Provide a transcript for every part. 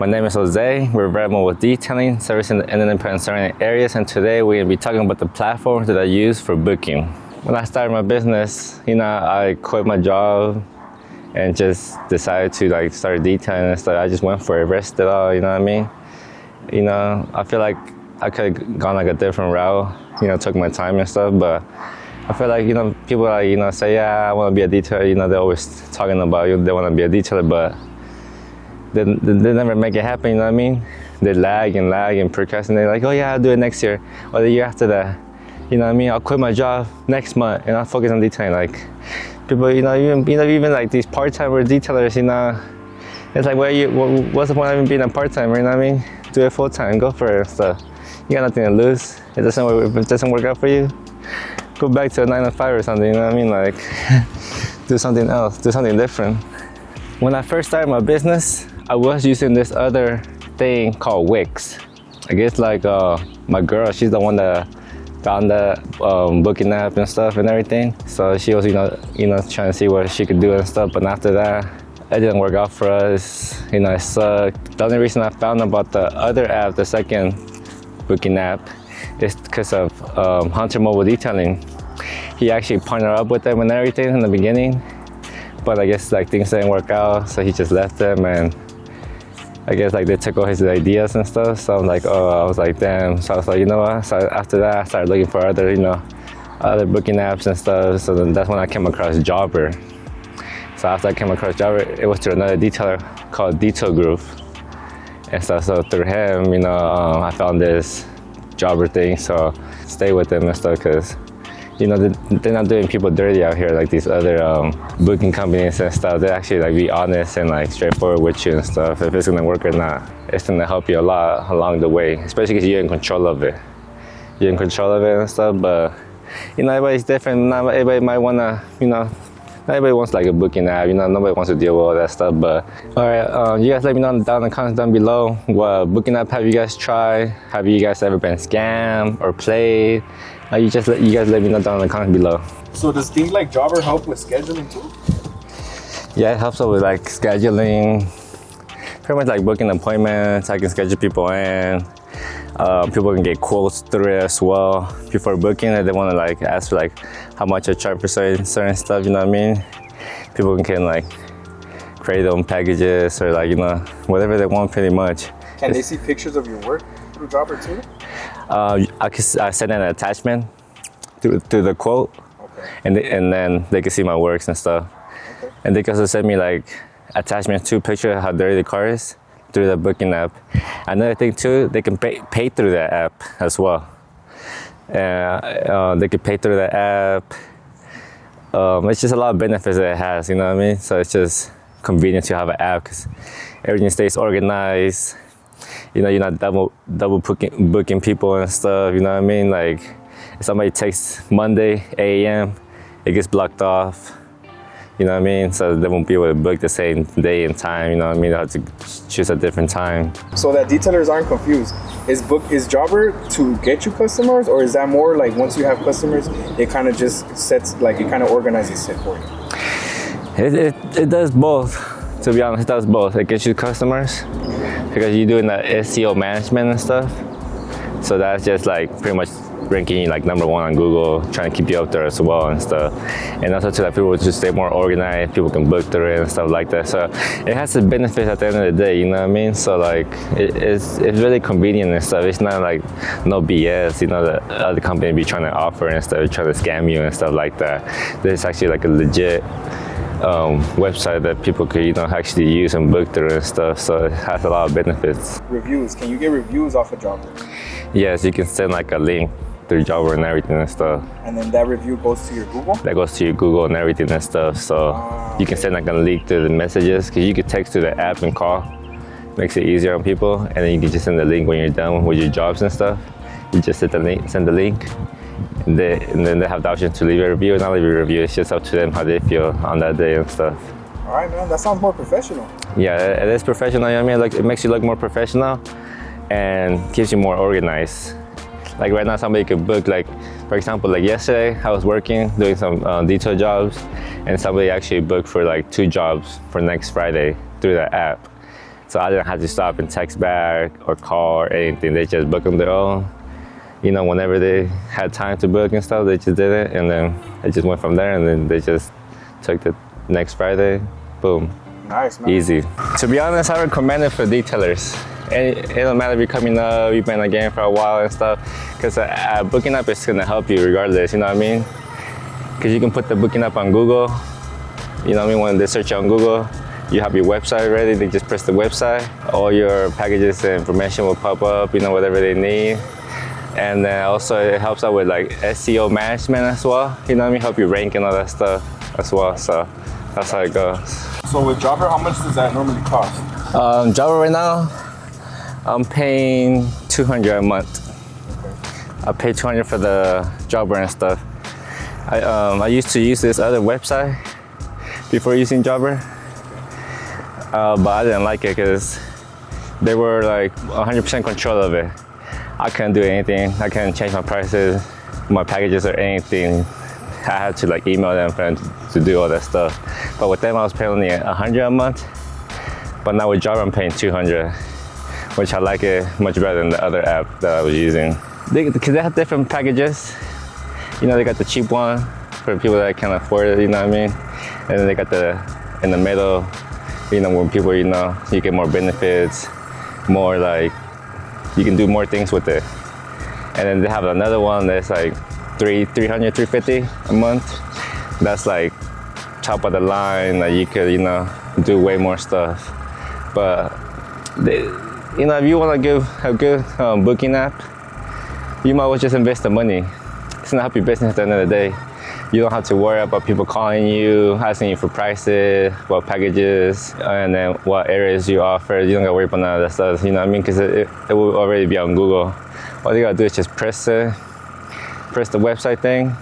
My name is Jose. We're Rivera with detailing, servicing the independent surrounding areas, and today we're going to be talking about the platforms that I use for booking. When I started my business, I quit my job and just decided to start detailing and stuff. I just went for it, risked it all, you know what I mean? I feel like I could have gone a different route, took my time and stuff, but I feel like, people say, yeah, I want to be a detailer, they're always talking about they want to be a detailer, but they never make it happen, you know what I mean? They lag and procrastinate, like, oh yeah, I'll do it next year, or the year after that. You know what I mean? I'll quit my job next month and I'll focus on detailing. Like, people, even like these part-timer detailers, it's like, what's the point of even being a part-timer, you know what I mean? Do it full-time, go for it and stuff. You got nothing to lose. If it doesn't work out for you, go back to a 9 to 5 or something, you know what I mean? Like, do something else, do something different. When I first started my business, I was using this other thing called Wix. I guess my girl, she's the one that found that booking app and stuff and everything. So she was, trying to see what she could do and stuff. But after that, it didn't work out for us. It sucked. The only reason I found about the other app, the second booking app, is because of Hunter Mobile Detailing. He actually partnered up with them and everything in the beginning. But I guess things didn't work out, so he just left them, and I guess they took all his ideas and stuff. So I was like, damn. So I was like, you know what? So after that, I started looking for other booking apps and stuff. So then that's when I came across Jobber. So after I came across Jobber, it was through another detailer called Detail Group. And so through him, I found this Jobber thing. So stay with them and stuff, because they're not doing people dirty out here like these other booking companies and stuff. They actually be honest and straightforward with you and stuff. If it's gonna work or not, it's gonna help you a lot along the way, especially because you're in control of it. You're in control of it and stuff. But everybody's different. Not everybody might wanna, not everybody wants a booking app. Nobody wants to deal with all that stuff. But all right, you guys let me know down in the comments down below. What booking app have you guys tried? Have you guys ever been scammed or played? You guys let me know down in the comments below. So does things like Jobber help with scheduling too? Yeah, it helps out with scheduling. Pretty much booking appointments. I can schedule people in. People can get quotes through it as well. Before booking it, they want to ask for how much I charge for certain stuff, you know what I mean? People can create their own packages or whatever they want pretty much. Can they see pictures of your work through Jobber too? I send an attachment to the quote, okay. and then they can see my works and stuff. Okay. And they can also send me attachments to picture how dirty the car is through the booking app. Another thing too, they can pay through that app as well. They can pay through the app. It's just a lot of benefits that it has, you know what I mean? So it's just convenient to have an app because everything stays organized. You're not double booking people and stuff, you know what I mean? If somebody texts Monday, 8 a.m., it gets blocked off, you know what I mean? So they won't be able to book the same day and time, you know what I mean? They'll have to choose a different time. So that detailers aren't confused. Is Jobber to get you customers, or is that more once you have customers, it kind of just sets, it kind of organizes it for you? It does both. To be honest, it does both. It gets you customers because you're doing the SEO management and stuff. So that's just pretty much ranking you number one on Google, trying to keep you up there as well and stuff. And also to people to stay more organized, people can book through it and stuff like that. So it has the benefits at the end of the day, you know what I mean? So it's really convenient and stuff. It's not no BS, the other company be trying to offer and stuff, trying to scam you and stuff like that. This is actually a legit website that people could actually use and book through and stuff, so it has a lot of benefits. Reviews, can you get reviews off of Jobber? Yes, you can send a link through Jobber and everything and stuff. And then that review goes to your Google? That goes to your Google and everything and stuff, so you can send a link to the messages, because you can text to the app and call. Makes it easier on people, and then you can just send the link when you're done with your jobs and stuff. You just send the link. And then they have the option to leave a review, and not leave a review. It's just up to them how they feel on that day and stuff. All right, man. That sounds more professional. Yeah, it is professional. You know what I mean? It makes you look more professional and keeps you more organized. Right now, somebody could book, for example, yesterday, I was working, doing some detail jobs, and somebody actually booked for 2 jobs for next Friday through the app. So I didn't have to stop and text back or call or anything. They just book on their own. Whenever they had time to book and stuff, they just did it, and then it just went from there, and then they just took the next Friday, boom. Nice, man. Easy. To be honest, I recommend it for detailers. It don't matter if you're coming up, you've been in the game for a while and stuff, because a booking app is gonna help you regardless, you know what I mean? Because you can put the booking app on Google, you know what I mean? When they search on Google, you have your website ready, they just press the website, all your packages and information will pop up, whatever they need. And then also it helps out with like SEO management as well, you know what I mean? Help you rank and all that stuff as well, so that's how it goes. So with Jobber, how much does that normally cost? Java right now, I'm paying $200 a month. Okay. I pay $200 for the Jobber and stuff. I used to use this other website before using Jobber, but I didn't like it because they were like 100% control of it. I couldn't do anything. I couldn't change my prices, my packages, or anything. I had to like email them for them to do all that stuff. But with them, I was paying only $100 a month. But now with Java, I'm paying $200, which I like it much better than the other app that I was using. Because they have different packages. They got the cheap one for people that can afford it, you know what I mean? And then they got in the middle, when people, you get more benefits, more like, you can do more things with it. And then they have another one that's like $350 a month. That's like top of the line, like you could, do way more stuff. But if you want to give a good booking app, you might as well just invest the money. It's gonna help your business at the end of the day. You don't have to worry about people calling you, asking you for prices, what packages, and then what areas you offer. You don't gotta worry about none of that stuff, you know what I mean? Because it will already be on Google. All you gotta do is just press the website thing.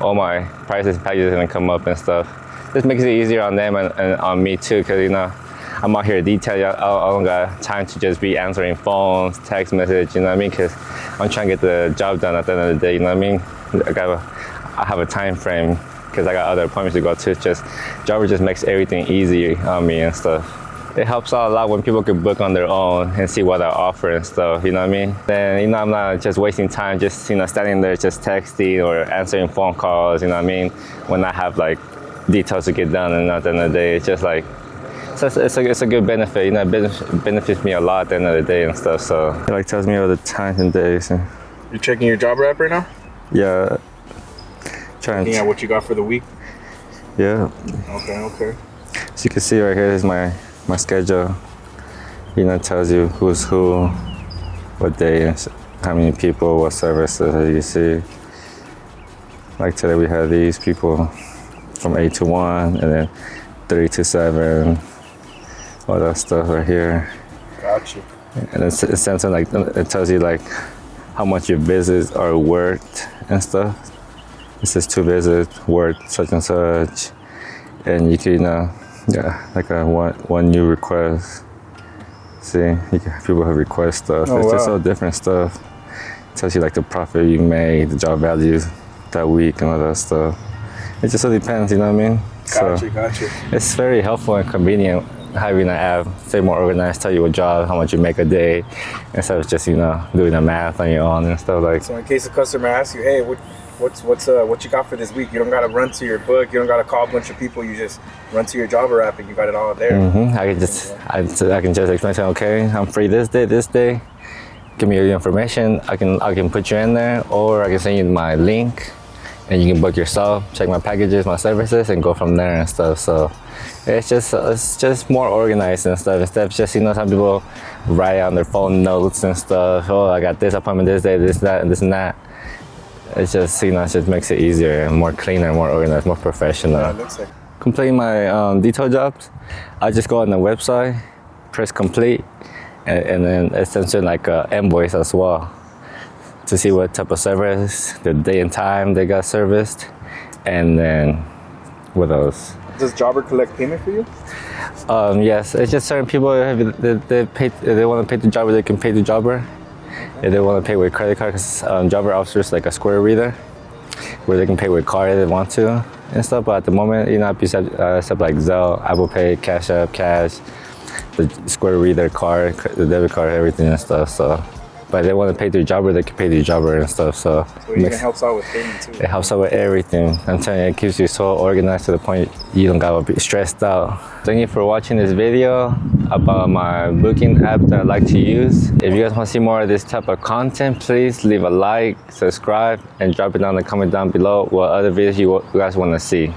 All my prices and packages are gonna come up and stuff. This makes it easier on them and on me too, because I'm out here to detail. I don't got time to just be answering phones, text message, you know what I mean? Because I'm trying to get the job done at the end of the day, you know what I mean? I have a time frame because I got other appointments to go to. It's just Jobber just makes everything easy on me and stuff. It helps out a lot when people can book on their own and see what I offer and stuff, you know what I mean? Then, I'm not just wasting time just, standing there just texting or answering phone calls, you know what I mean? When I have like details to get done, and at the end of the day, it's just like, it's a good benefit, it benefits me a lot at the end of the day and stuff, so. It like tells me all the times and days. And you're checking your Jobber app right now? Yeah. Looking at what you got for the week? Yeah. Okay. So you can see right here is my schedule. It tells you who's who, what day, and how many people, what services, as you see. Like today we had these people from 8 to 1, and then 3 to 7, all that stuff right here. Gotcha. And it tells you like how much your visits are worth and stuff. It says 2 visits, worth such and such, and you can, like a one new request. See, people have request stuff. It's just all different stuff. It tells you like the profit you made, the job values that week, and all that stuff. It just all depends, you know what I mean? Gotcha. It's very helpful and convenient having an app, say more organized, tell you what job, how much you make a day, instead of just doing the math on your own and stuff like. So in case a customer asks you, hey, what you got for this week? You don't gotta run to your book. You don't gotta call a bunch of people. You just run to your Jobber app and you got it all there. Mm-hmm. I can just explain to them, okay, I'm free this day. Give me your information. I can put you in there, or I can send you my link, and you can book yourself, check my packages, my services, and go from there and stuff. So it's just more organized and stuff. Instead of just some people write on their phone notes and stuff. Oh, I got this appointment this day, this, that, and this and that. It's just, it just makes it easier and more cleaner, more organized, more professional. Yeah, it looks like. Completing my detail jobs, I just go on the website, press complete, and then it sends in like an invoice as well to see what type of service, the day and time they got serviced, and then what else. Does Jobber collect payment for you? Yes, it's just certain people, if they want to pay the Jobber, they can pay the Jobber. If they want to pay with credit card, because Jobber offers like a Square reader where they can pay with card if they want to and stuff. But at the moment, except like Zelle, Apple Pay, Cash App, Cash, the Square read their card, the debit card, everything and stuff. So, but they want to pay through Jobber, they can pay through Jobber and stuff. So it even helps out with payment too. It helps out with everything. I'm telling you, it keeps you so organized to the point you don't gotta be stressed out. Thank you for watching this video about my booking app that I like to use. If you guys want to see more of this type of content, please leave a like, subscribe, and drop it down in the comment down below what other videos you guys want to see.